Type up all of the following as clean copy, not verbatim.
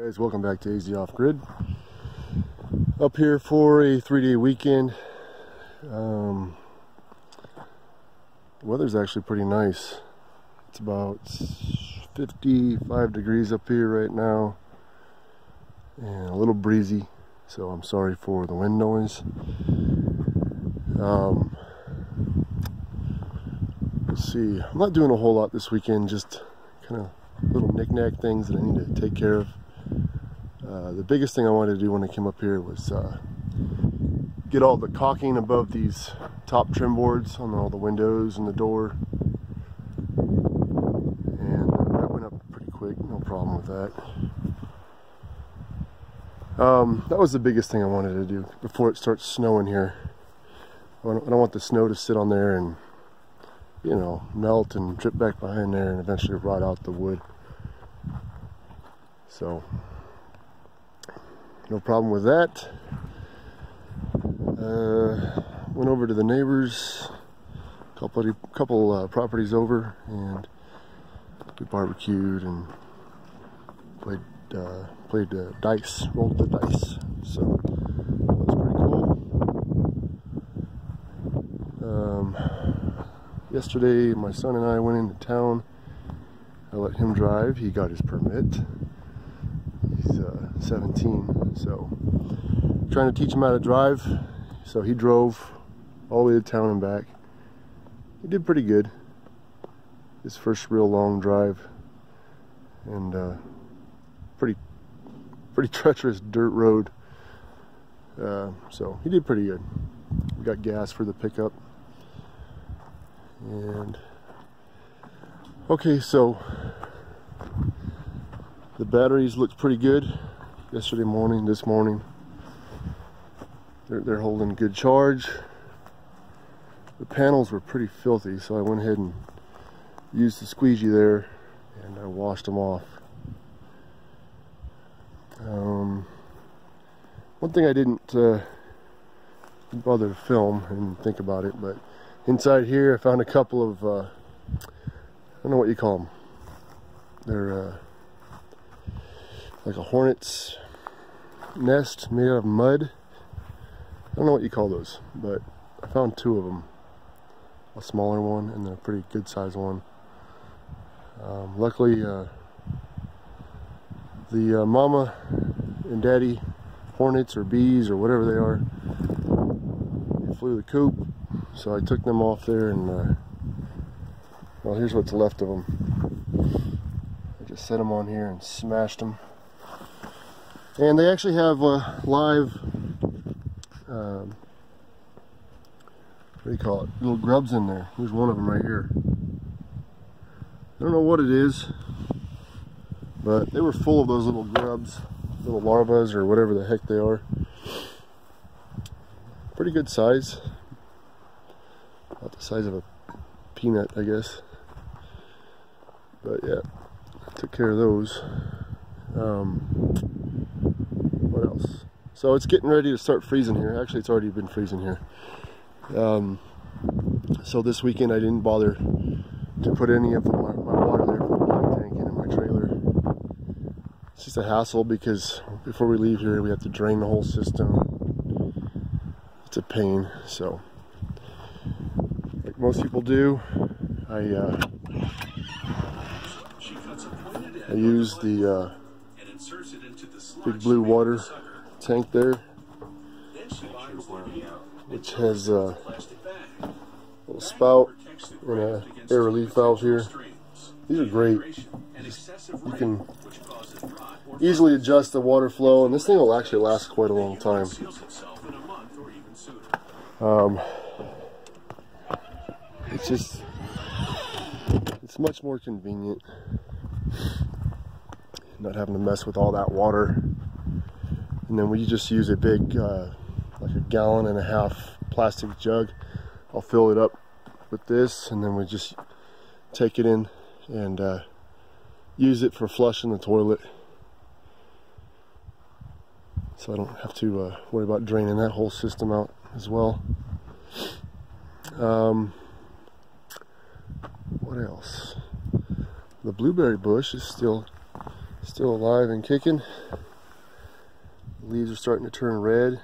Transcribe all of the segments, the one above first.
Guys, welcome back to AZ Off Grid. Up here for a 3-day weekend. Weather's actually pretty nice. It's about 55 degrees up here right now and a little breezy, so I'm sorry for the wind noise. Let's see, I'm not doing a whole lot this weekend, just kind of little knick-knack things that I need to take care of. The biggest thing I wanted to do when I came up here was get all the caulking above these top trim boards on all the windows and the door, and that went up pretty quick, no problem with that. That was the biggest thing I wanted to do before it starts snowing here. I don't want the snow to sit on there and, you know, melt and drip back behind there and eventually rot out the wood. So no problem with that. Went over to the neighbors, couple properties over, and we barbecued and played dice, rolled the dice. So that was pretty cool. Yesterday, my son and I went into town. I let him drive. He got his permit. He's 17, so trying to teach him how to drive. So he drove all the way to town and back. He did pretty good. His first real long drive, and pretty treacherous dirt road. So he did pretty good. We got gas for the pickup. And okay, so the batteries looked pretty good yesterday morning, this morning. They're holding good charge. The panels were pretty filthy, so I went ahead and used the squeegee there and I washed them off. One thing I didn't bother to film and think about it, but inside here I found a couple of I don't know what you call them. They're like a hornet's nest made out of mud. I don't know what you call those, but I found two of them. A smaller one and then a pretty good sized one. Luckily the mama and daddy hornets or bees or whatever they are, they flew the coop, so I took them off there, and well, here's what's left of them. I just set them on here and smashed them. And they actually have live, what do you call it, little grubs in there. Here's one of them right here. I don't know what it is, but they were full of those little grubs, little larvas or whatever the heck they are. Pretty good size. About the size of a peanut, I guess. But yeah, I took care of those. What else? So it's getting ready to start freezing here. Actually, it's already been freezing here. So this weekend I didn't bother to put any of my water there from the black tank into my trailer. It's just a hassle because before we leave here we have to drain the whole system. It's a pain. So like most people do, I use the big blue water tank there, which has a little spout and a air relief valve here. These are great. You can easily adjust the water flow, and this thing will actually last quite a long time. It's much more convenient not having to mess with all that water. And then we just use a big like a 1.5 gallon plastic jug. I'll fill it up with this, and then we just take it in and use it for flushing the toilet, so I don't have to worry about draining that whole system out as well. What else? The blueberry bush is still Still alive and kicking. The leaves are starting to turn red.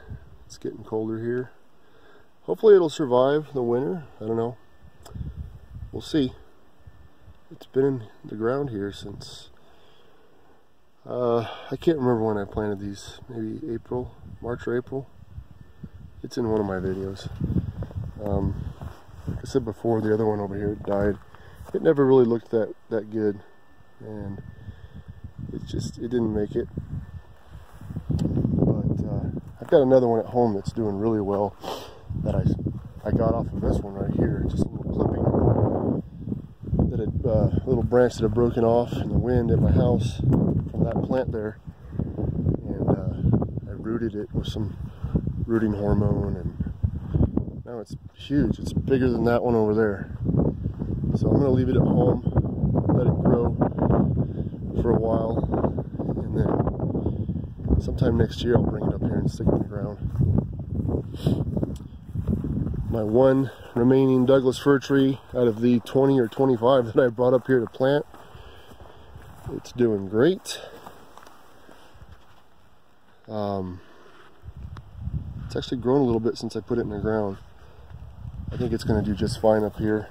It's getting colder here. Hopefully it'll survive the winter. I don't know. We'll see. It's been in the ground here since I can't remember when I planted these. Maybe April, March or April. It's in one of my videos. Like I said before, the other one over here died. It never really looked that good, and it didn't make it. But I've got another one at home that's doing really well that I got off of this one right here. Just a little clipping that a little branch that had broken off in the wind at my house from that plant there, and I rooted it with some rooting hormone, and now it's huge. It's bigger than that one over there. So I'm going to leave it at home, let it grow for a while, and then sometime next year I'll bring it up here and stick it in the ground. My one remaining Douglas fir tree out of the 20 or 25 that I brought up here to plant, it's doing great. It's actually grown a little bit since I put it in the ground. I think it's going to do just fine up here.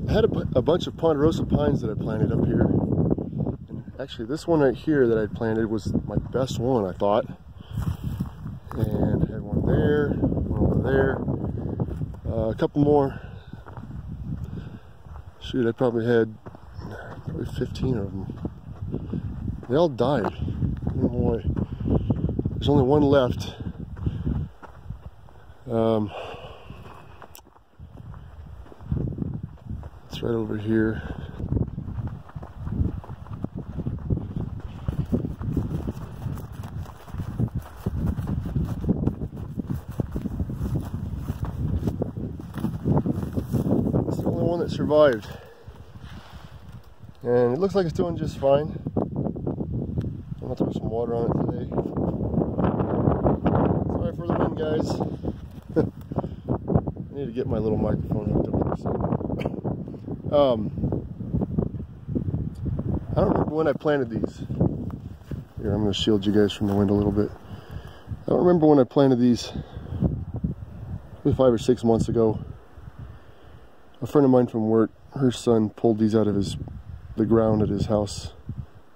I had a bunch of ponderosa pines that I planted up here. And actually this one right here that I planted was my best one, I thought. And I had one there, one over there, a couple more. Shoot, I probably had 15 of them. They all died. I don't know why. There's only one left. It's right over here. It's the only one that survived. And it looks like it's doing just fine. I'm gonna throw some water on it today. Sorry for the wind, guys. I need to get my little microphone hooked up here soon. I don't remember when I planted these. Here, I'm going to shield you guys from the wind a little bit. I don't remember when I planted these. Maybe 5 or 6 months ago. A friend of mine from work, her son pulled these out of the ground at his house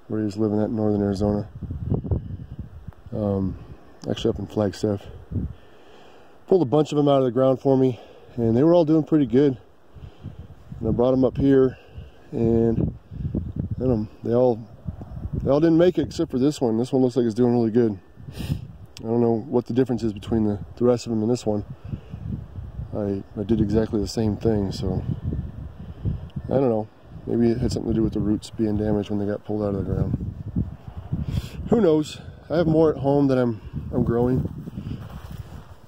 where he was living at in northern Arizona. Actually up in Flagstaff. Pulled a bunch of them out of the ground for me, and they were all doing pretty good. And I brought them up here, and they all didn't make it except for this one. This one looks like it's doing really good. I don't know what the difference is between the rest of them and this one. I did exactly the same thing, so I don't know. Maybe it had something to do with the roots being damaged when they got pulled out of the ground. Who knows? I have more at home that I'm growing,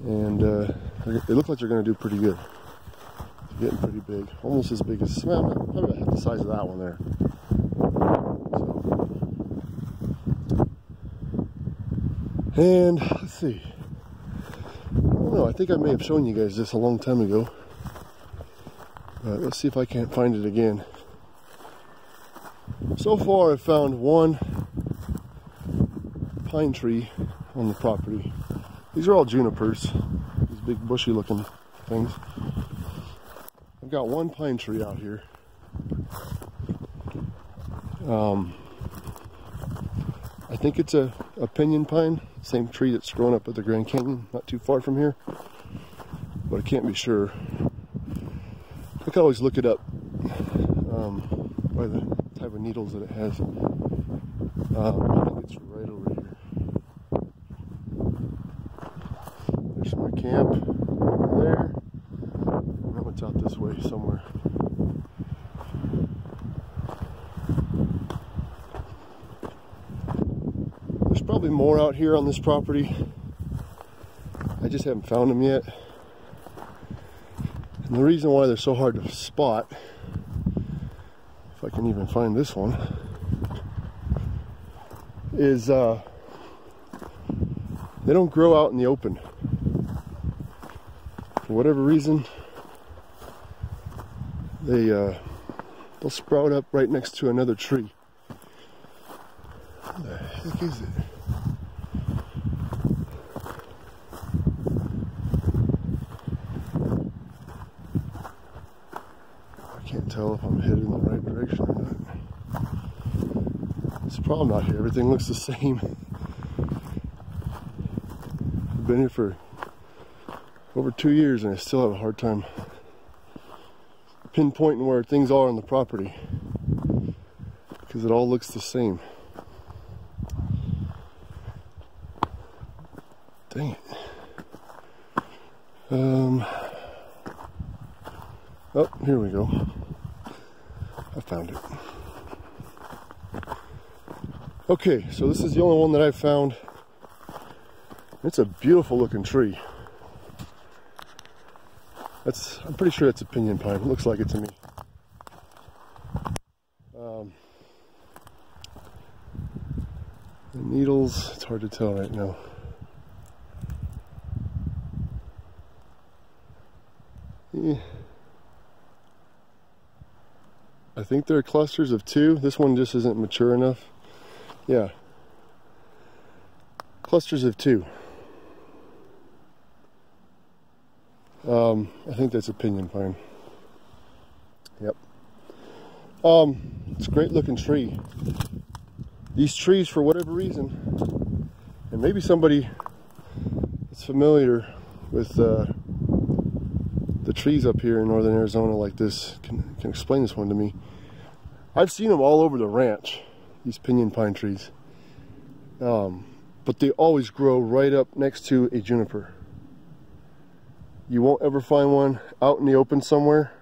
and they look like they're going to do pretty good. They're getting pretty big, almost as big as, well, probably about the size of that one there. So. And let's see. I don't know. I think I may have shown you guys this a long time ago. But let's see if I can't find it again. So far, I've found one pine tree on the property. These are all junipers, these big bushy looking things. I've got one pine tree out here. I think it's a pinyon pine, same tree that's grown up at the Grand Canyon, not too far from here, but I can't be sure. I can always look it up by the type of needles that it has. I think it's right over here. There's my camp over there. And that one's out this way somewhere. There's probably more out here on this property. I just haven't found them yet. And the reason why they're so hard to spot, if I can even find this one, is they don't grow out in the open. For whatever reason, they they'll sprout up right next to another tree. What the heck is it? I can't tell if I'm headed in the right direction or not. It's a problem out here. Everything looks the same. I've been here for over 2 years and I still have a hard time pinpointing where things are on the property because it all looks the same. Dang it. Oh, here we go. I found it. Okay, so this is the only one that I've found. It's a beautiful looking tree. I'm pretty sure it's a pinyon pine. It looks like it to me. The needles, it's hard to tell right now. I think they're clusters of 2. This one just isn't mature enough. Yeah. Clusters of 2. I think that's a pinyon pine. Yep. It's a great looking tree. These trees, for whatever reason, and maybe somebody that's familiar with the trees up here in northern Arizona like this can explain this one to me. I've seen them all over the ranch, these pinyon pine trees. But they always grow right up next to a juniper. You won't ever find one out in the open somewhere.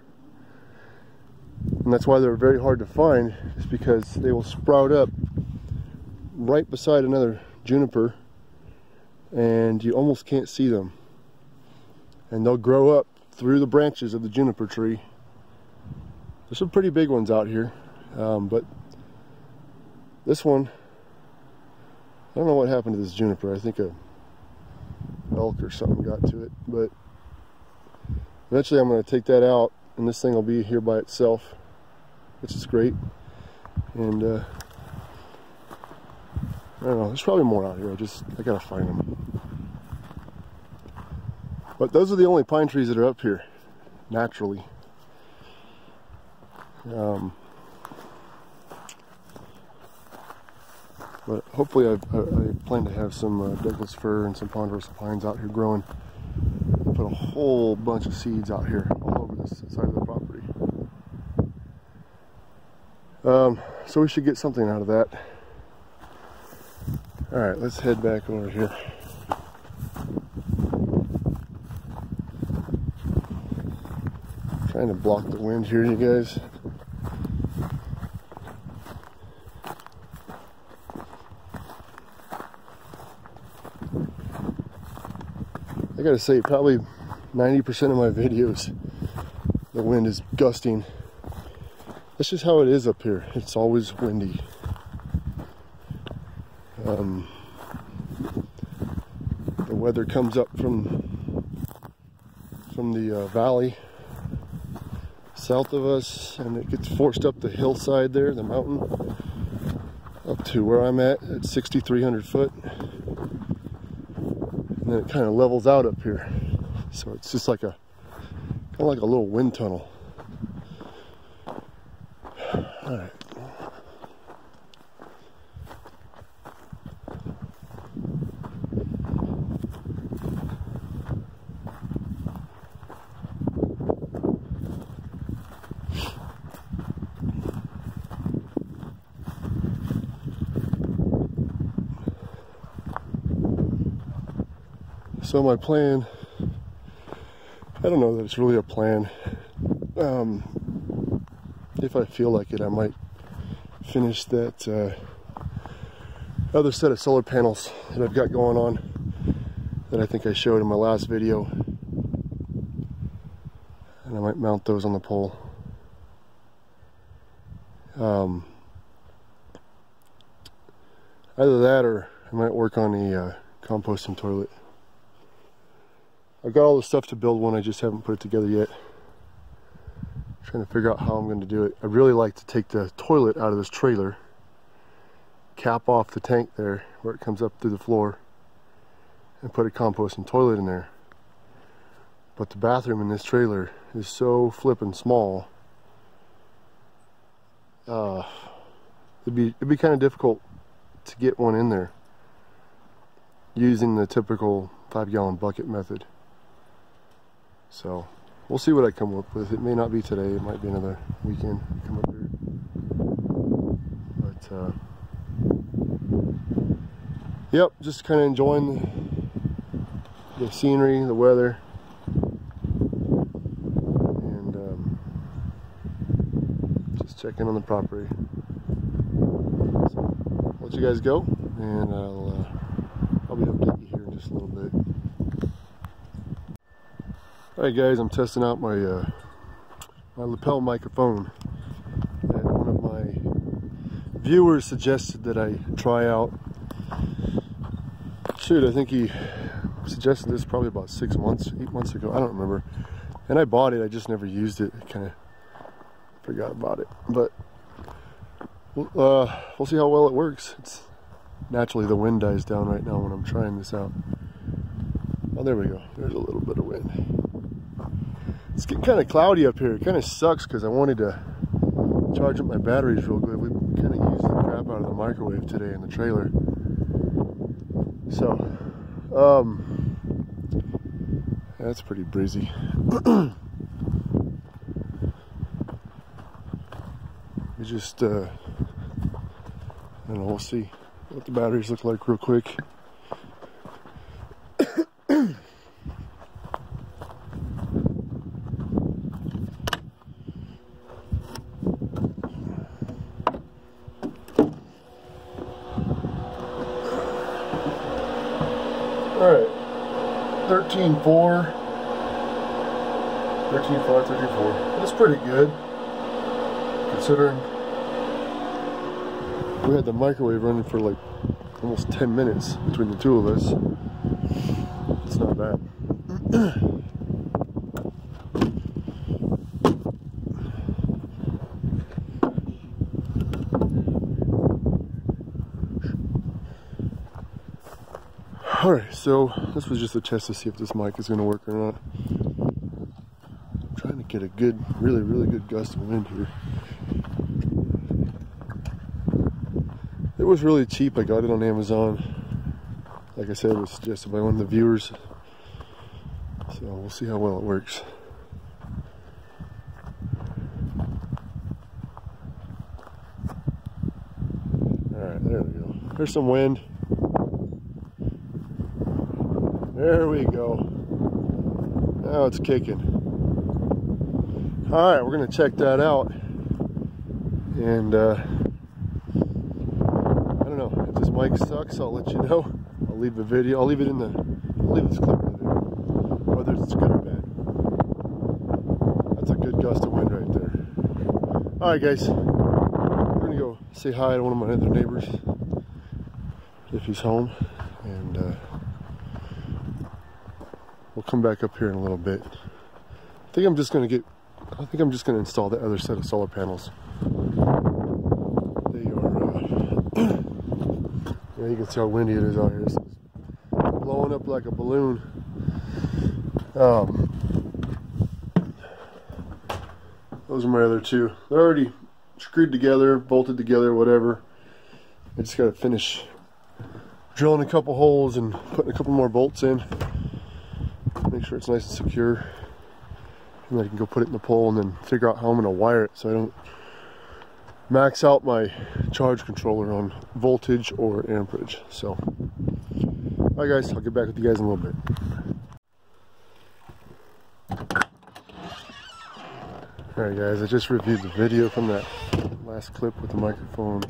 And that's why they're very hard to find, is because they will sprout up right beside another juniper and you almost can't see them. And they'll grow up through the branches of the juniper tree. There's some pretty big ones out here, but this one, I don't know what happened to this juniper. I think a elk or something got to it, but eventually I'm going to take that out and this thing will be here by itself, which is great. And I don't know, there's probably more out here. I gotta find them. But those are the only pine trees that are up here naturally. But hopefully I plan to have some Douglas fir and some ponderosa pines out here growing. Put a whole bunch of seeds out here all over this side of the property. So we should get something out of that. Alright, let's head back over here. Trying to block the wind here, you guys. I gotta say, probably 90% of my videos, the wind is gusting. That's just how it is up here. It's always windy. The weather comes up from the valley south of us, and it gets forced up the hillside there, the mountain, up to where I'm at 6,300 foot. And then it kind of levels out up here. So it's just like kind of like a little wind tunnel. All right. So my plan, I don't know that it's really a plan. If I feel like it, I might finish that other set of solar panels that I've got going on that I think I showed in my last video. And I might mount those on the pole. Either that or I might work on a composting toilet. I've got all the stuff to build one, I just haven't put it together yet. Trying to figure out how I'm going to do it. I'd really like to take the toilet out of this trailer, cap off the tank there where it comes up through the floor, and put a composting toilet in there. But the bathroom in this trailer is so flippin' small. It'd be kind of difficult to get one in there using the typical 5-gallon bucket method. So we'll see what I come up with. It may not be today, it might be another weekend come up here. But yep, just kind of enjoying the scenery, the weather, and just checking on the property. So I'll let you guys go, and I'll probably update you here in just a little bit. Alright guys, I'm testing out my my lapel microphone that one of my viewers suggested that I try out. Shoot, I think he suggested this probably about 8 months ago, I don't remember. And I bought it, I just never used it. I kind of forgot about it. But we'll see how well it works. Naturally the wind dies down right now when I'm trying this out. Oh, there we go. There's a little bit of wind. It's getting kind of cloudy up here. It kind of sucks because I wanted to charge up my batteries real good. We kind of used the crap out of the microwave today in the trailer. So, that's pretty breezy. We just, I don't know, we'll see what the batteries look like real quick. Alright, 13.4, 13.4. That's pretty good, considering we had the microwave running for like almost 10 minutes between the two of us. It's not bad. Alright, so this was just a test to see if this mic is going to work or not. I'm trying to get a good, really good gust of wind here. It was really cheap. I got it on Amazon. Like I said, it was suggested by one of the viewers. So we'll see how well it works. Alright, there we go. There's some wind. There we go. Now it's kicking. Alright, we're going to check that out. And, I don't know. If this mic sucks, I'll let you know. I'll leave the video. I'll leave this clip in the video. Whether it's good or bad. That's a good gust of wind right there. Alright, guys. We're going to go say hi to one of my other neighbors. If he's home. And, we'll come back up here in a little bit. I think I'm just going to install the other set of solar panels. They are, yeah, you can see how windy it is out here. It's blowing up like a balloon. Those are my other two. They're already screwed together, bolted together, whatever. I just got to finish drilling a couple holes and putting a couple more bolts in. Make sure it's nice and secure, and then I can go put it in the pole and then figure out how I'm going to wire it so I don't max out my charge controller on voltage or amperage. So, alright guys, I'll get back with you guys in a little bit. Alright guys, I just reviewed the video from that last clip with the microphone,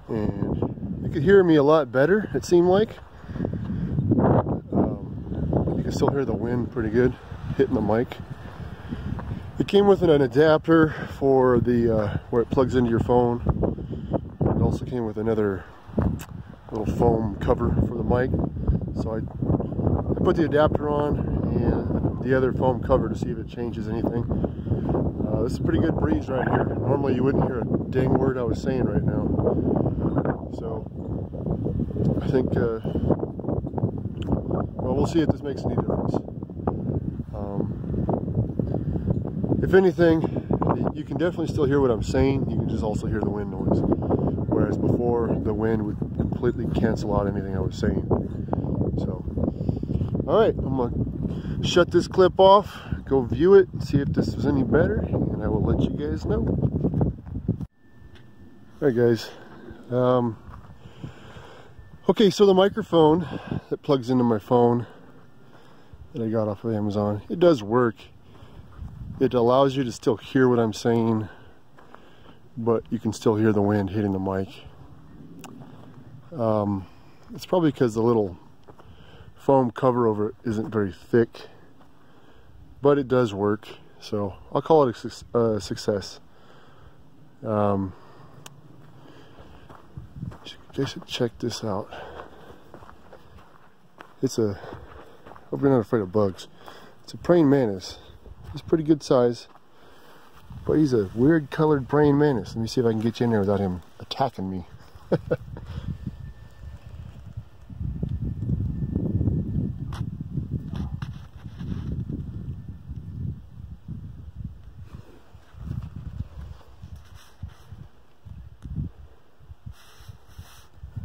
and you could hear me a lot better, it seemed like. You can still hear the wind pretty good hitting the mic. It came with an adapter for the where it plugs into your phone. It also came with another little foam cover for the mic. So I put the adapter on, and the other foam cover to see if it changes anything. This is a pretty good breeze right here. Normally you wouldn't hear a dang word I was saying right now. So I think, well, we'll see if this makes any difference. If anything, you can definitely still hear what I'm saying. You can just also hear the wind noise. Whereas before, the wind would completely cancel out anything I was saying. So, all right, I'm gonna shut this clip off, go view it, and see if this was any better, and I will let you guys know. All right, guys. Okay, so the microphone that plugs into my phone that I got off of Amazon, it does work. It allows you to still hear what I'm saying, but you can still hear the wind hitting the mic. It's probably because the little foam cover over it isn't very thick, but it does work, so I'll call it a success. You guys should check this out. It's a, hope you're not afraid of bugs. It's a praying mantis. He's pretty good size, but he's a weird colored praying mantis. Let me see if I can get you in there without him attacking me. I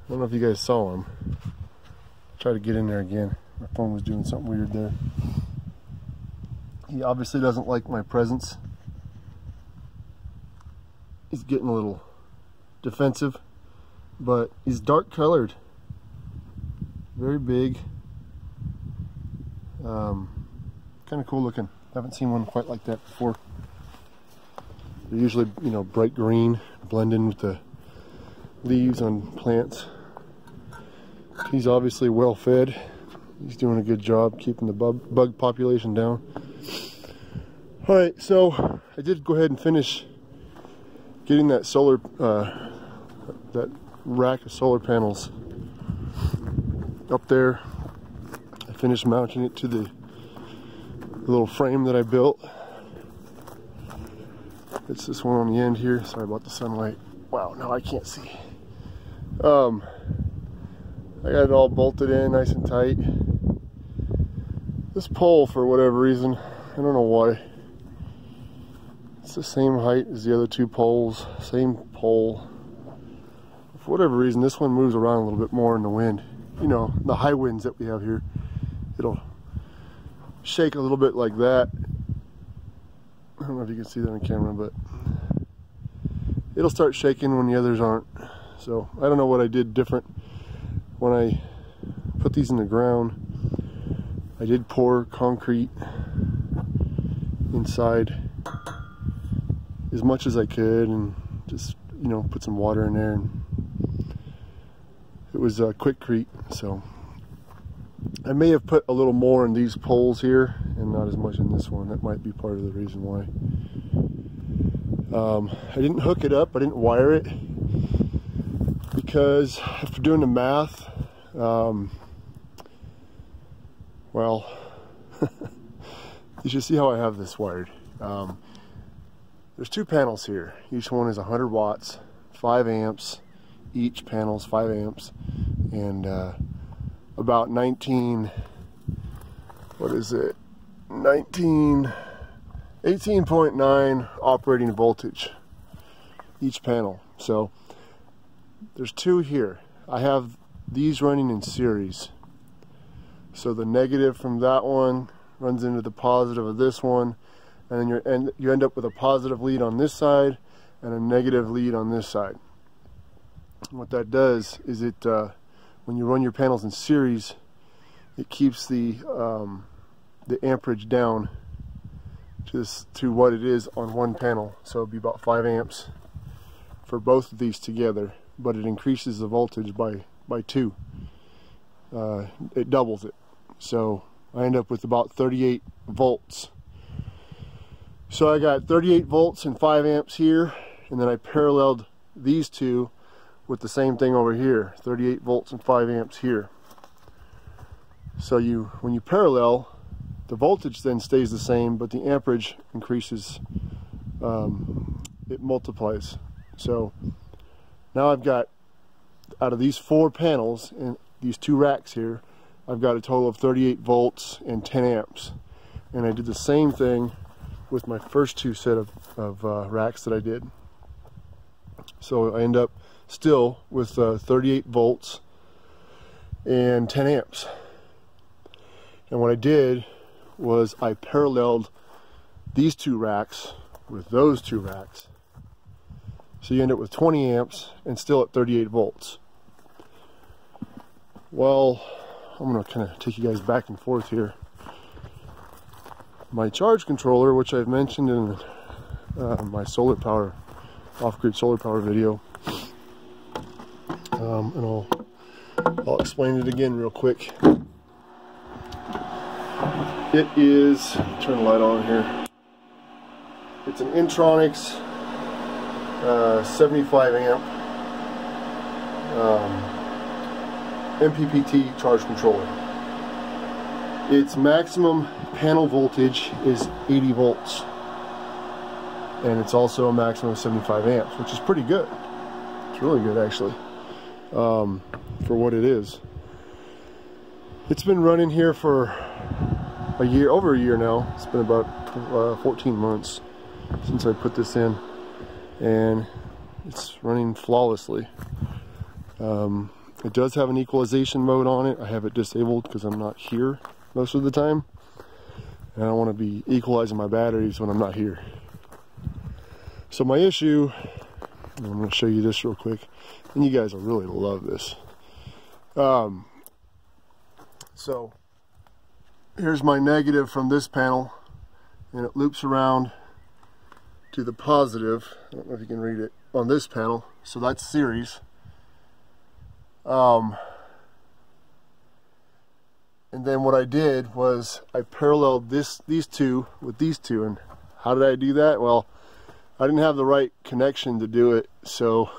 don't know if you guys saw him. Try to get in there again. My phone was doing something weird there. He obviously doesn't like my presence. He's getting a little defensive, but he's dark colored, very big, kind of cool looking. Haven't seen one quite like that before. They're usually, you know, bright green, blend in with the leaves on plants. He's obviously well fed. He's doing a good job keeping the bug population down. All right, so I did go ahead and finish getting that solar, that rack of solar panels up there. I finished mounting it to the little frame that I built. It's this one on the end here. Sorry about the sunlight. Wow, now I can't see. I got it all bolted in nice and tight. This pole, for whatever reason, I don't know why, it's the same height as the other two poles, same pole. For whatever reason, this one moves around a little bit more in the wind. You know, the high winds that we have here, it'll shake a little bit like that. I don't know if you can see that on camera, but it'll start shaking when the others aren't. So I don't know what I did different. When I put these in the ground, I did pour concrete inside as much as I could, and just, you know, put some water in there. And it was Quikrete, so I may have put a little more in these poles here and not as much in this one. That might be part of the reason why. I didn't hook it up, I didn't wire it, because after doing the math, well, you should see how I have this wired. There's two panels here. Each one is 100 watts, 5 amps. Each panel's 5 amps, and about 18.9 operating voltage each panel. So there's two here. I have these running in series. So the negative from that one runs into the positive of this one, and then you end up with a positive lead on this side and a negative lead on this side. And what that does is it, when you run your panels in series, it keeps the amperage down to what it is on one panel. So it'd be about 5 amps for both of these together, but it increases the voltage by 2. It doubles it. So I end up with about 38 volts. So I got 38 volts and 5 amps here, and then I paralleled these two with the same thing over here, 38 volts and 5 amps here. So when you parallel, The voltage then stays the same, but the amperage increases. It multiplies. So now I've got, out of these 4 panels and these 2 racks here, I've got a total of 38 volts and 10 amps. And I did the same thing with my first 2 set of racks that I did. So I end up still with 38 volts and 10 amps. And what I did was I paralleled these 2 racks with those 2 racks. So you end up with 20 amps and still at 38 volts. Well, I'm going to kind of take you guys back and forth here. My charge controller, which I've mentioned in my solar power, off-grid solar power video, and I'll explain it again real quick. It is, turn the light on here. It's an Intronics 75 amp MPPT charge controller. Its maximum panel voltage is 80 volts, and it's also a maximum of 75 amps, which is pretty good. It's really good, actually, for what it is. It's been running here for a year, over a year now. It's been about 14 months since I put this in, and it's running flawlessly. It does have an equalization mode on it. I have it disabled because I'm not here most of the time, and I don't want to be equalizing my batteries when I'm not here. So my issue, and I'm going to show you this real quick, and you guys will really love this. So here's my negative from this panel, and it loops around to the positive. I don't know if you can read it on this panel. So that's series. And then what I did was I paralleled these 2 with these 2. And how did I do that? Well, I didn't have the right connection to do it, so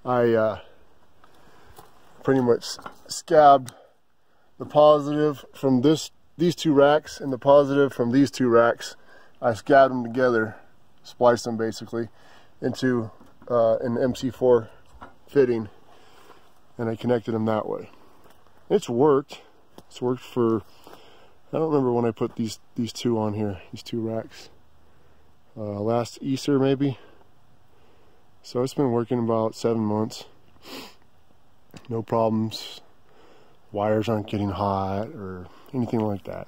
I pretty much scabbed the positive from these 2 racks and the positive from these 2 racks. I scabbed them together, spliced them basically into an MC4 fitting, and I connected them that way. It's worked. It's worked for, I don't remember when I put these 2 on here, these 2 racks. Last Easter maybe. So it's been working about 7 months. No problems. Wires aren't getting hot or anything like that.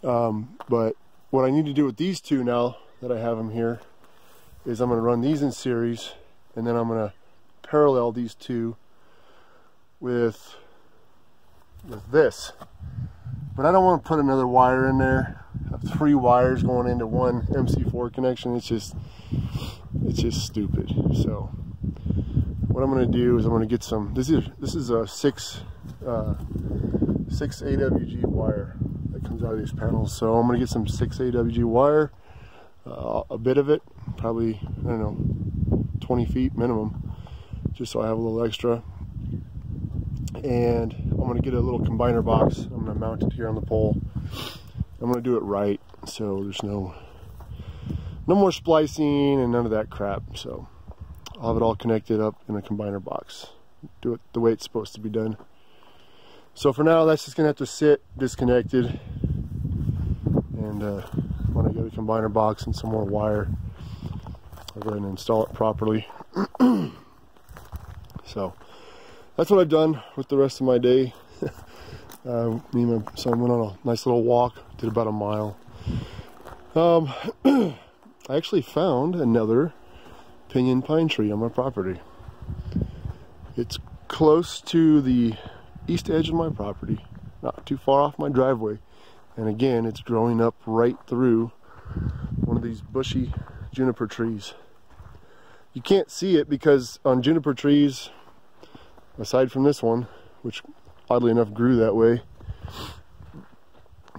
But what I need to do with these 2 now that I have them here is I'm going to run these in series, and then I'm going to parallel these 2 with this. But I don't want to put another wire in there. I have 3 wires going into one MC4 connection. It's just stupid. So what I'm going to do is I'm going to get some, this is a 6 AWG wire that comes out of these panels. So I'm going to get some 6 AWG wire, a bit of it, probably, I don't know, 20 feet minimum, just so I have a little extra. And I'm going to get a little combiner box. I'm going to mount it here on the pole. I'm going to do it right, so there's no more splicing and none of that crap. So I'll have it all connected up in a combiner box. Do it the way it's supposed to be done. So for now, that's just going to have to sit disconnected. And when I get a combiner box and some more wire, I'll go ahead and install it properly. So that's what I've done with the rest of my day. Me and my son went on a nice little walk, did about a mile. I actually found another pinyon pine tree on my property. It's close to the east edge of my property, not too far off my driveway. And again, it's growing up right through one of these bushy juniper trees. You can't see it because on juniper trees, aside from this one, which oddly enough grew that way,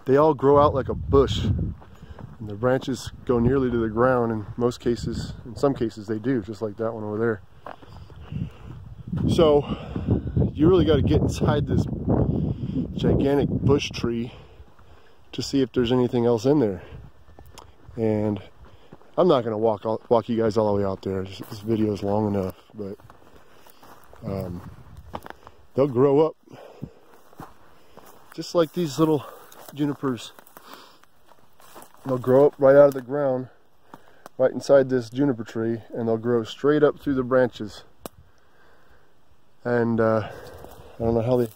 they all grow out like a bush, and the branches go nearly to the ground in most cases. In some cases they do, just like that one over there. So you really got to get inside this gigantic bush tree to see if there's anything else in there. And I'm not gonna walk you guys all the way out there. This video is long enough, but they'll grow up just like these little junipers. They'll grow up right out of the ground, right inside this juniper tree, and they'll grow straight up through the branches. And I don't know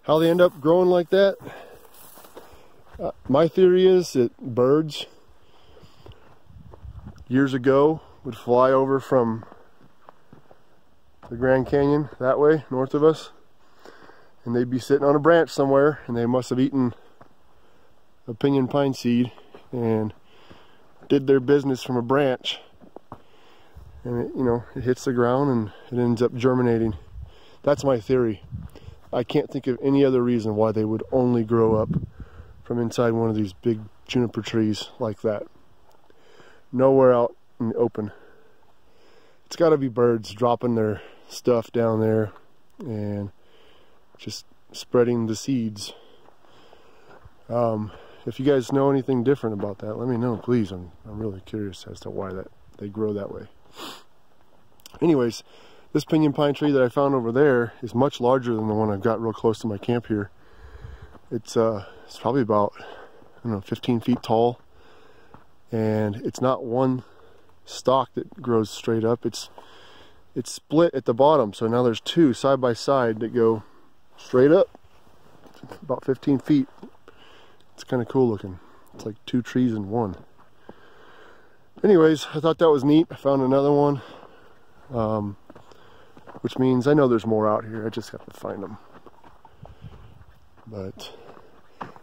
how they end up growing like that. My theory is that birds years ago would fly over from the Grand Canyon that way, north of us, and they'd be sitting on a branch somewhere, and they must have eaten a pinyon pine seed and did their business from a branch, and it, you know, it hits the ground and it ends up germinating. That's my theory. I can't think of any other reason why they would only grow up from inside one of these big juniper trees like that. Nowhere out in the open. It's got to be birds dropping their stuff down there and just spreading the seeds. If you guys know anything different about that, let me know, please. I'm really curious as to why they grow that way. Anyways, this pinyon pine tree that I found over there is much larger than the one I've got real close to my camp here. It's probably about, I don't know, 15 feet tall, and it's not one stalk that grows straight up. It's split at the bottom, so now there's two side by side that go straight up about 15 feet. It's kind of cool looking. It's like two trees in one. Anyways, I thought that was neat. I found another one, which means I know there's more out here. I just have to find them. But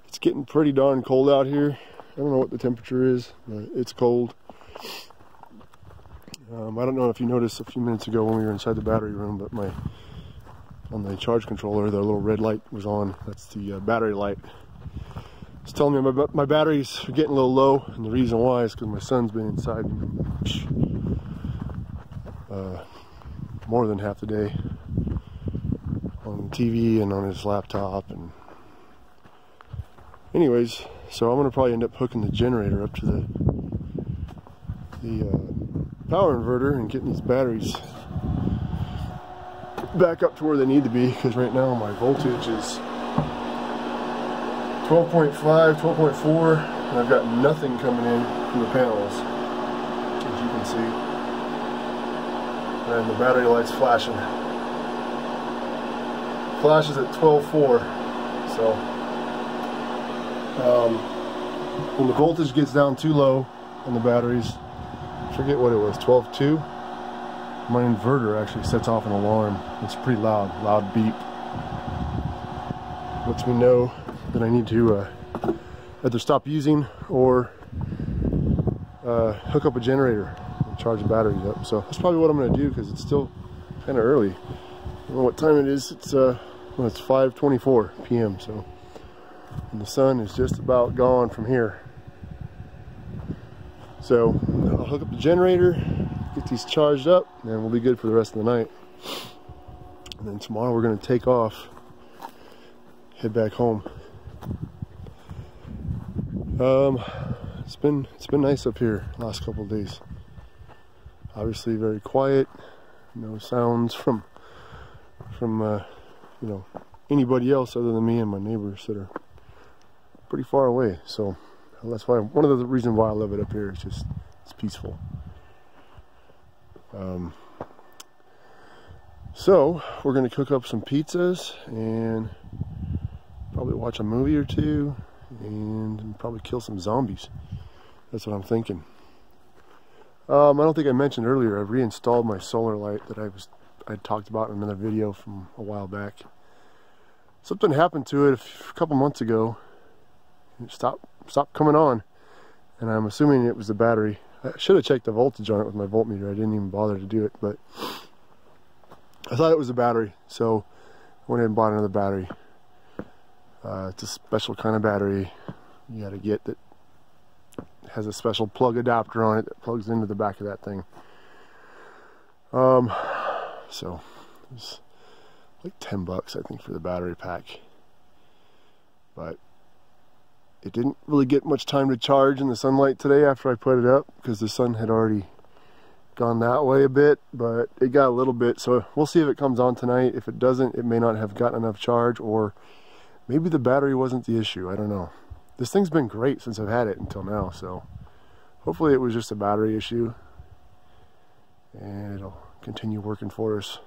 it's getting pretty darn cold out here. I don't know what the temperature is, but it's cold. I don't know if you noticed a few minutes ago when we were inside the battery room, but on the charge controller, the little red light was on. That's the battery light. It's telling me my batteries are getting a little low, and the reason why is because my son's been inside more than half the day on TV and on his laptop. And anyways, so I'm gonna probably end up hooking the generator up to the power inverter and getting these batteries back up to where they need to be, because right now my voltage is 12.5, 12.4, and I've got nothing coming in from the panels, as you can see, and the battery light's flashing. Flashes at 12.4, so when the voltage gets down too low on the batteries, I forget what it was, 12.2, my inverter actually sets off an alarm. It's pretty loud beep. Lets me know that I need to either stop using or hook up a generator and charge the batteries up. So that's probably what I'm going to do, because it's still kind of early. I don't know what time it is. It's 5:24 p.m. So, and the sun is just about gone from here. So I'll hook up the generator, get these charged up, and we'll be good for the rest of the night. And then tomorrow we're going to take off, head back home. It's been nice up here last couple of days. Obviously very quiet, no sounds from you know, anybody else other than me and my neighbors that are pretty far away. So that's why, one of the reasons why I love it up here. It's peaceful. So we're gonna cook up some pizzas and probably watch a movie or two and probably kill some zombies. That's what I'm thinking. I don't think I mentioned earlier, I've reinstalled my solar light that I talked about in another video from a while back. Something happened to it a couple months ago. It stopped coming on, and I'm assuming it was the battery. I should have checked the voltage on it with my voltmeter. I didn't even bother to do it, but I thought it was the battery, so I went ahead and bought another battery. It's a special kind of battery you gotta get that has a special plug adapter on it that plugs into the back of that thing. So it's like $10, I think, for the battery pack. But it didn't really get much time to charge in the sunlight today after I put it up, because the sun had already gone that way a bit, but it got a little bit, so we'll see if it comes on tonight. If it doesn't, it may not have gotten enough charge, or maybe the battery wasn't the issue. I don't know. This thing's been great since I've had it until now, so hopefully it was just a battery issue and it'll continue working for us.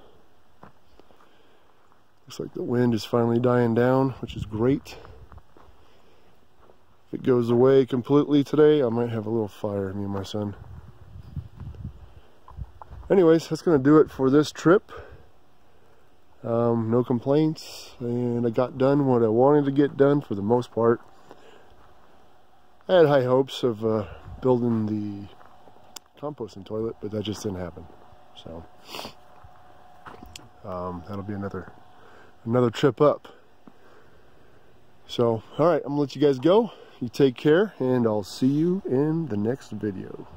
Looks like the wind is finally dying down, which is great. If it goes away completely today, I might have a little fire, me and my son. Anyways, that's going to do it for this trip. No complaints, and I got done what I wanted to get done for the most part. I had high hopes of building the composting toilet, but that just didn't happen. So that'll be another trip up. So, all right, I'm gonna let you guys go. You take care, and I'll see you in the next video.